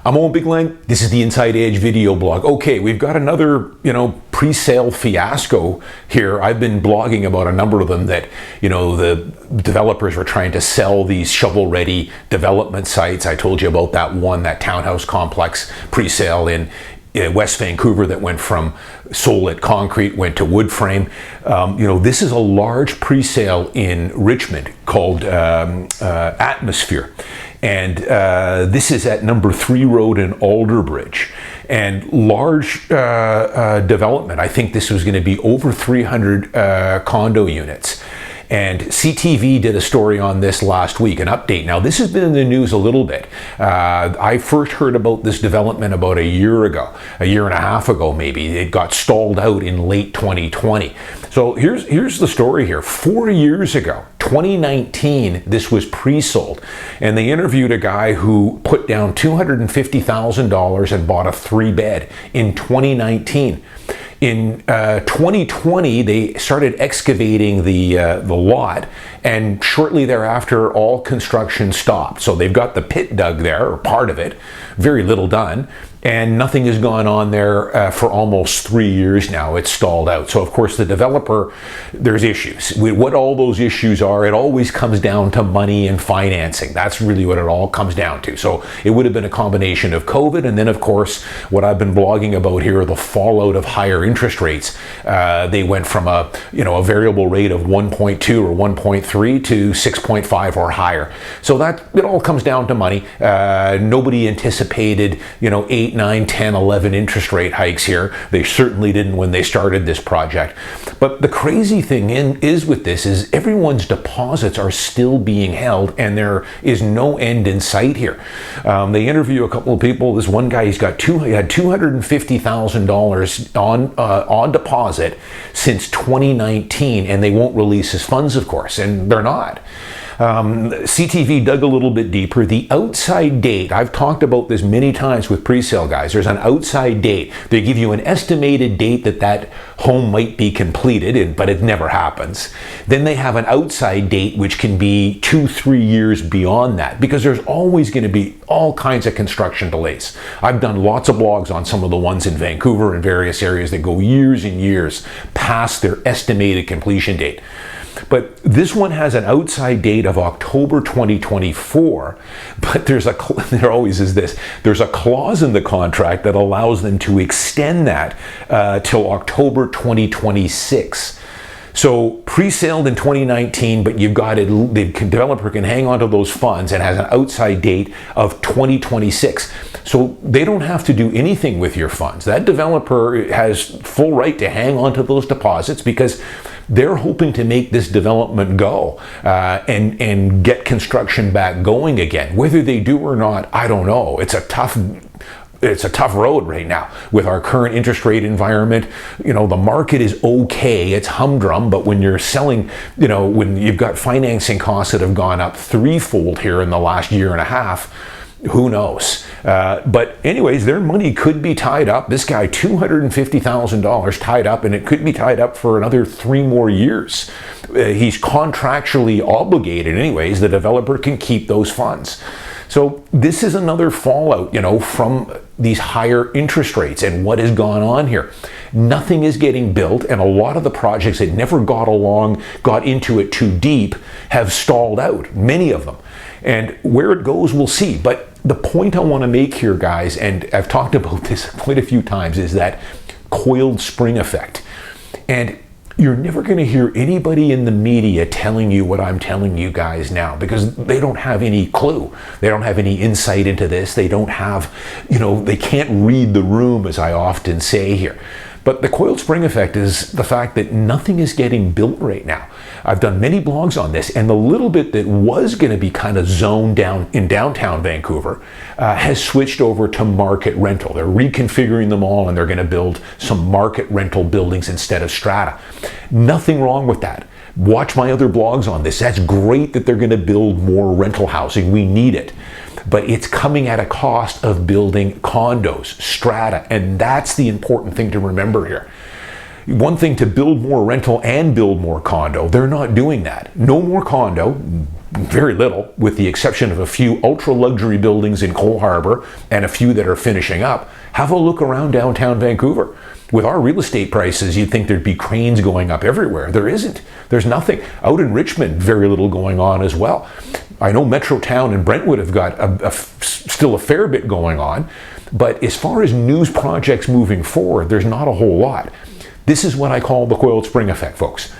I'm Owen Bigland. This is the Inside Edge video blog. Okay, we've got another, pre-sale fiasco here. I've been blogging about a number of them that, the developers were trying to sell these shovel-ready development sites. I told you about that one, that townhouse complex pre-sale in West Vancouver that went from solid concrete, went to wood frame. This is a large pre-sale in Richmond called Atmosphere. And this is at number 3 Road in Alderbridge. And large development. I think this was going to be over 300 condo units. And CTV did a story on this last week, an update. Now, this has been in the news a little bit. I first heard about this development about a year and a half ago maybe. It got stalled out in late 2020. So here's the story here. 4 years ago, 2019, this was pre-sold. And they interviewed a guy who put down $250,000 and bought a 3-bed in 2019. In 2020, they started excavating the lot, and shortly thereafter, all construction stopped. So they've got the pit dug there, or part of it, very little done, and nothing has gone on there for almost 3 years now. It's stalled out. So of course the developer, there's issues. What all those issues are, it always comes down to money and financing. That's really what it all comes down to. So it would have been a combination of COVID, and then of course what I've been blogging about here, the fallout of higher interest rates. They went from a variable rate of 1.2 or 1.3 to 6.5 or higher. So that it all comes down to money. Nobody anticipated 8, 9, 10, 11 interest rate hikes here. They certainly didn't when they started this project. But the crazy thing is with this is everyone's deposits are still being held, and there is no end in sight here. They interview a couple of people. This one guy, he had $250,000 on deposit since 2019, and they won't release his funds, of course, and they're not. CTV dug a little bit deeper. The outside date, I've talked about this many times with pre-sale guys. There's an outside date. They give you an estimated date that home might be completed, but it never happens. Then they have an outside date which can be 2-3 years beyond that, because there's always going to be all kinds of construction delays. I've done lots of blogs on some of the ones in Vancouver and various areas that go years and years past their estimated completion date. But this one has an outside date of October 2024, but there always is this. There's a clause in the contract that allows them to extend that till October 2026. So pre-saled in 2019, but you've got it, the developer can hang on to those funds and has an outside date of 2026. So they don't have to do anything with your funds. That developer has full right to hang on to those deposits because they're hoping to make this development go and get construction back going again. Whether they do or not, I don't know. It's a tough road right now with our current interest rate environment. The market is okay, it's humdrum, but when you're selling, when you've got financing costs that have gone up threefold here in the last year and a half, who knows? But anyways, their money could be tied up. This guy, $250,000 tied up, and it could be tied up for another 3 more years. He's contractually obligated anyways. The developer can keep those funds. So this is another fallout, from these higher interest rates and what has gone on here. Nothing is getting built, and a lot of the projects that never got into it too deep have stalled out, many of them. And where it goes, we'll see. But the point I want to make here, guys, and I've talked about this quite a few times, is that coiled spring effect. And you're never going to hear anybody in the media telling you what I'm telling you guys now, because they don't have any clue. They don't have any insight into this. They don't have, they can't read the room, as I often say here. But the coiled spring effect is the fact that nothing is getting built right now. I've done many blogs on this, and the little bit that was going to be kind of zoned down in downtown Vancouver has switched over to market rental. They're reconfiguring them all, and they're going to build some market rental buildings instead of strata. Nothing wrong with that. Watch my other blogs on this. That's great that they're going to build more rental housing. We need it. But it's coming at a cost of building condos, strata, and that's the important thing to remember here. One thing to build more rental and build more condo. They're not doing that. No more condo, Very little, with the exception of a few ultra-luxury buildings in Cole Harbour and a few that are finishing up. Have a look around downtown Vancouver. With our real estate prices, you'd think there'd be cranes going up everywhere. There isn't. There's nothing. Out in Richmond, very little going on as well. I know Metrotown and Brentwood have got still a fair bit going on, but as far as news projects moving forward, there's not a whole lot. This is what I call the Coiled Spring Effect, folks.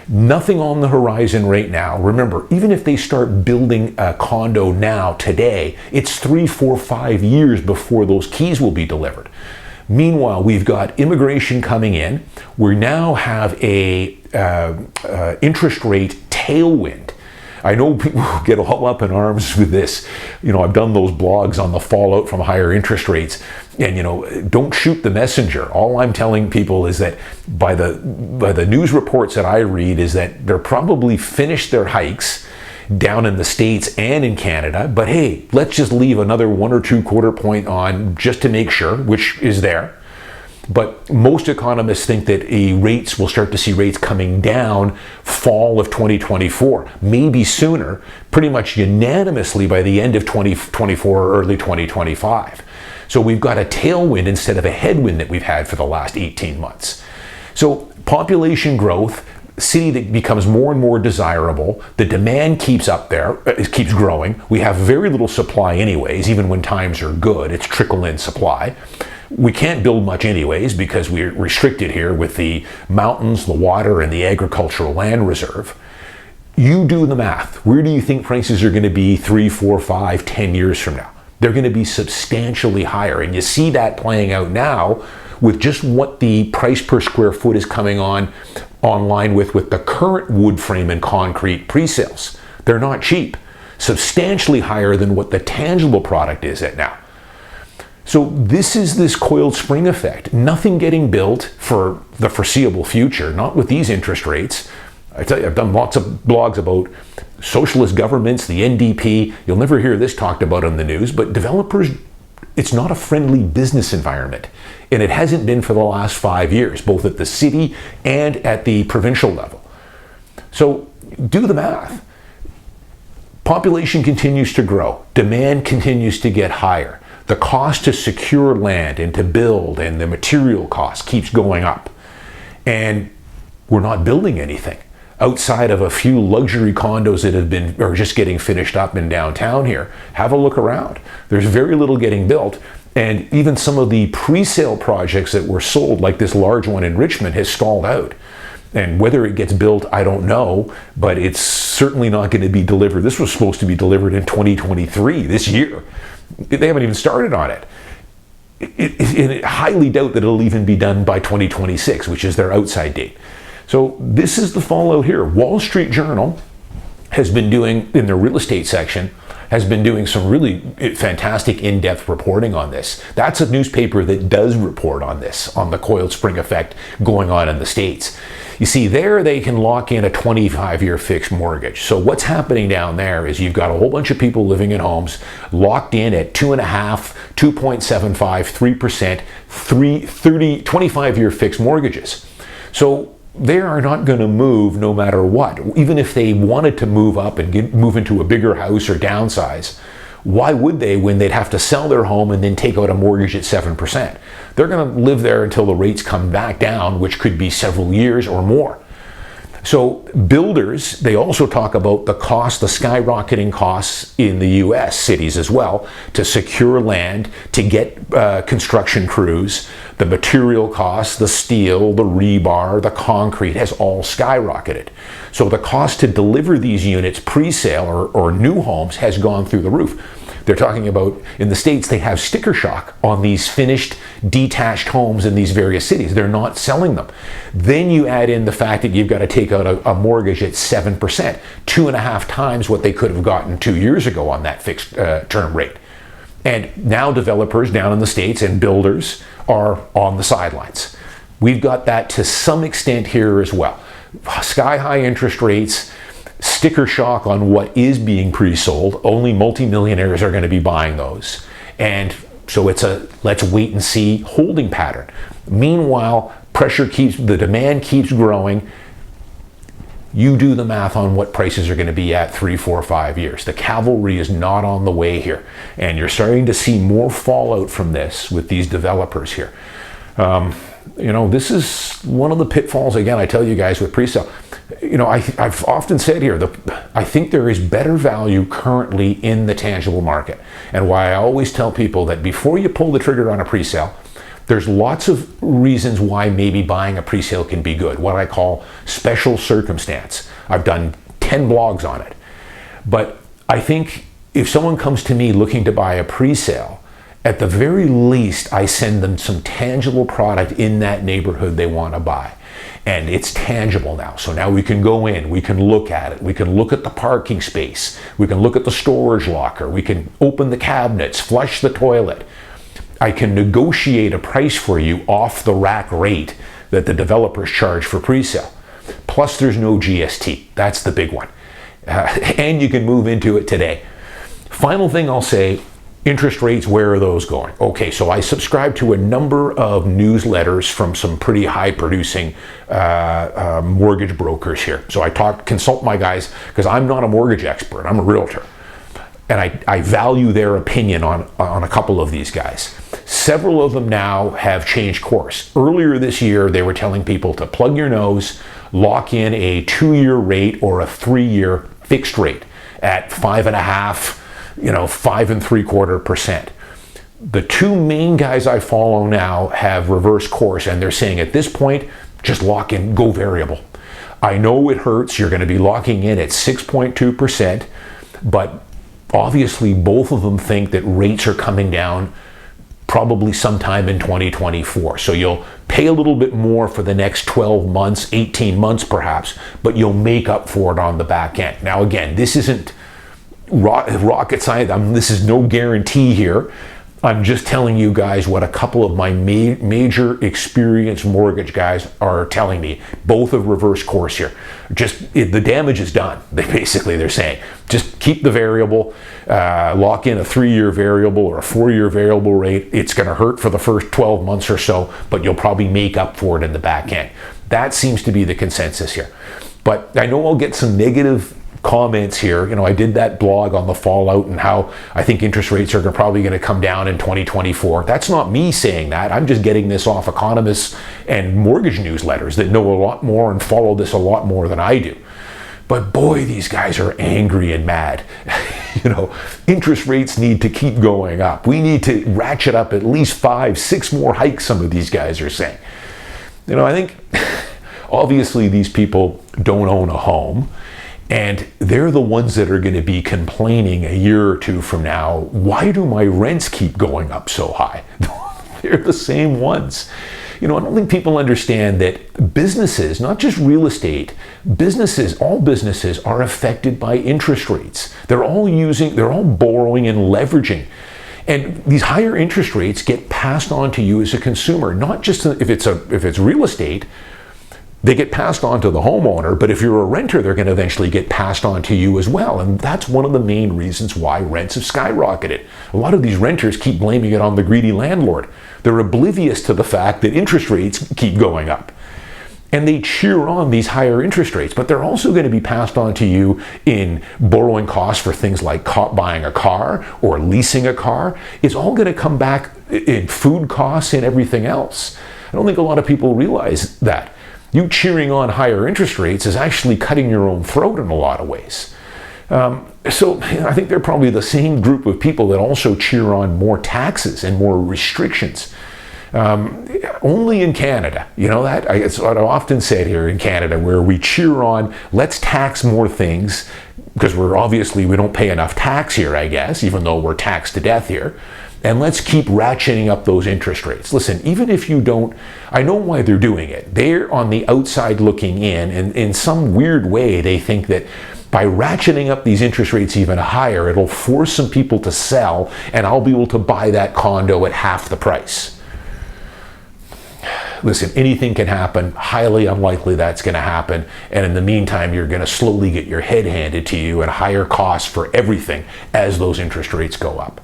Nothing on the horizon right now. Remember, even if they start building a condo now, today, it's 3, 4, 5 years before those keys will be delivered. Meanwhile, we've got immigration coming in. We now have a interest rate tailwind. I know people get all up in arms with this. You know, I've done those blogs on the fallout from higher interest rates, and you know, don't shoot the messenger. All I'm telling people is that by the news reports that I read is that they're probably finished their hikes down in the States and in Canada, but hey, let's just leave another 1 or 2 quarter point on just to make sure, which is there. But most economists think that we'll start to see rates coming down fall of 2024, maybe sooner, pretty much unanimously by the end of 2024 or early 2025. So we've got a tailwind instead of a headwind that we've had for the last 18 months. So population growth, city that becomes more and more desirable, the demand keeps up there, it keeps growing. We have very little supply anyways, even when times are good, it's trickle in supply. We can't build much anyways because we're restricted here with the mountains, the water, and the agricultural land reserve. You do the math. Where do you think prices are going to be 3, 4, 5, 10 years from now? They're going to be substantially higher. And you see that playing out now with just what the price per square foot is coming online with the current wood frame and concrete pre-sales. They're not cheap. Substantially higher than what the tangible product is at now. So this is this coiled spring effect. Nothing getting built for the foreseeable future, not with these interest rates. I tell you, I've done lots of blogs about socialist governments, the NDP. You'll never hear this talked about in the news, but developers, it's not a friendly business environment. And it hasn't been for the last 5 years, both at the city and at the provincial level. So do the math. Population continues to grow. Demand continues to get higher. The cost to secure land and to build and the material cost keeps going up. And we're not building anything outside of a few luxury condos that are just getting finished up in downtown here. Have a look around. There's very little getting built. And even some of the pre-sale projects that were sold, like this large one in Richmond, has stalled out. And whether it gets built, I don't know, but it's certainly not going to be delivered. This was supposed to be delivered in 2023, this year. They haven't even started on it. I highly doubt that it'll even be done by 2026, which is their outside date. So this is the fallout here. Wall Street Journal has been doing, in their real estate section, has been doing some really fantastic in-depth reporting on this. That's a newspaper that does report on this, on the coiled spring effect going on in the States. You see, there they can lock in a 25-year fixed mortgage. So what's happening down there is you've got a whole bunch of people living in homes locked in at 2.5%, 2.75%, 3%, 25-year fixed mortgages. So they are not going to move no matter what. Even if they wanted to move up and move into a bigger house or downsize, why would they when they'd have to sell their home and then take out a mortgage at 7%? They're going to live there until the rates come back down, which could be several years or more. So builders, they also talk about the skyrocketing costs in the US cities as well, to secure land, to get construction crews. The material costs, the steel, the rebar, the concrete has all skyrocketed. So the cost to deliver these units pre-sale or new homes has gone through the roof. They're talking about, in the States, they have sticker shock on these finished detached homes in these various cities. They're not selling them. Then you add in the fact that you've got to take out a mortgage at 7%, 2.5 times what they could have gotten 2 years ago on that fixed term rate. And now developers down in the States and builders are on the sidelines. We've got that to some extent here as well. Sky high interest rates, sticker shock on what is being pre-sold. Only multimillionaires are going to be buying those. And so it's a let's wait and see holding pattern. Meanwhile, the demand keeps growing. You do the math on what prices are going to be at 3, 4, 5 years. The cavalry is not on the way here. And you're starting to see more fallout from this with these developers here. This is one of the pitfalls, again, I tell you guys, with pre-sale. I've often said here, I think there is better value currently in the tangible market. And why I always tell people that before you pull the trigger on a pre-sale, there's lots of reasons why maybe buying a pre-sale can be good, what I call special circumstance. I've done 10 blogs on it. But I think if someone comes to me looking to buy a pre-sale, at the very least, I send them some tangible product in that neighborhood they want to buy. And it's tangible now. So now we can go in, we can look at it, we can look at the parking space, we can look at the storage locker, we can open the cabinets, flush the toilet. I can negotiate a price for you off the rack rate that the developers charge for pre-sale. Plus there's no GST. That's the big one. And you can move into it today. Final thing I'll say, interest rates, where are those going? Okay, so I subscribe to a number of newsletters from some pretty high producing mortgage brokers here. So I consult my guys, because I'm not a mortgage expert, I'm a realtor. And I value their opinion on a couple of these guys. Several of them now have changed course. Earlier this year, they were telling people to plug your nose, lock in a 2-year rate or a 3-year fixed rate at 5.5%, 5.75%. The two main guys I follow now have reversed course, and they're saying at this point, just lock in, go variable. I know it hurts. You're going to be locking in at 6.2%, but obviously both of them think that rates are coming down probably sometime in 2024. So you'll pay a little bit more for the next 12 months, 18 months perhaps, but you'll make up for it on the back end. Now again, this isn't rocket science. This is no guarantee here. I'm just telling you guys what a couple of my major experienced mortgage guys are telling me. Both have reversed course here. The damage is done. They're saying, just keep the variable, lock in a 3-year variable or a 4-year variable rate. It's going to hurt for the first 12 months or so, but you'll probably make up for it in the back end. That seems to be the consensus here. But I know I'll get some negative comments here. I did that blog on the fallout and how I think interest rates are probably going to come down in 2024. That's not me saying that. I'm just getting this off economists and mortgage newsletters that know a lot more and follow this a lot more than I do. But boy, these guys are angry and mad. Interest rates need to keep going up. We need to ratchet up at least 5, 6 more hikes, some of these guys are saying. I think obviously these people don't own a home. And they're the ones that are going to be complaining a year or two from now, why do my rents keep going up so high? They're the same ones. I don't think people understand that businesses, not just real estate, all businesses are affected by interest rates. They're all borrowing and leveraging. And these higher interest rates get passed on to you as a consumer, not just if it's real estate. They get passed on to the homeowner, but if you're a renter, they're going to eventually get passed on to you as well. And that's one of the main reasons why rents have skyrocketed. A lot of these renters keep blaming it on the greedy landlord. They're oblivious to the fact that interest rates keep going up. And they cheer on these higher interest rates, but they're also going to be passed on to you in borrowing costs for things like buying a car or leasing a car. It's all going to come back in food costs and everything else. I don't think a lot of people realize that. You cheering on higher interest rates is actually cutting your own throat in a lot of ways. So I think they're probably the same group of people that also cheer on more taxes and more restrictions. Only in Canada, it's what I often said here in Canada, where we cheer on, let's tax more things, because we don't pay enough tax here, I guess, even though we're taxed to death here. And let's keep ratcheting up those interest rates. Listen, even if you don't, I know why they're doing it. They're on the outside looking in, and in some weird way, they think that by ratcheting up these interest rates even higher, it'll force some people to sell, and I'll be able to buy that condo at half the price. Listen, anything can happen. Highly unlikely that's going to happen. And in the meantime, you're going to slowly get your head handed to you at higher costs for everything as those interest rates go up.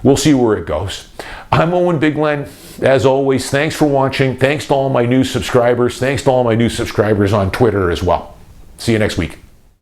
We'll see where it goes. I'm Owen Bigland. As always, thanks for watching. Thanks to all my new subscribers. Thanks to all my new subscribers on Twitter as well. See you next week.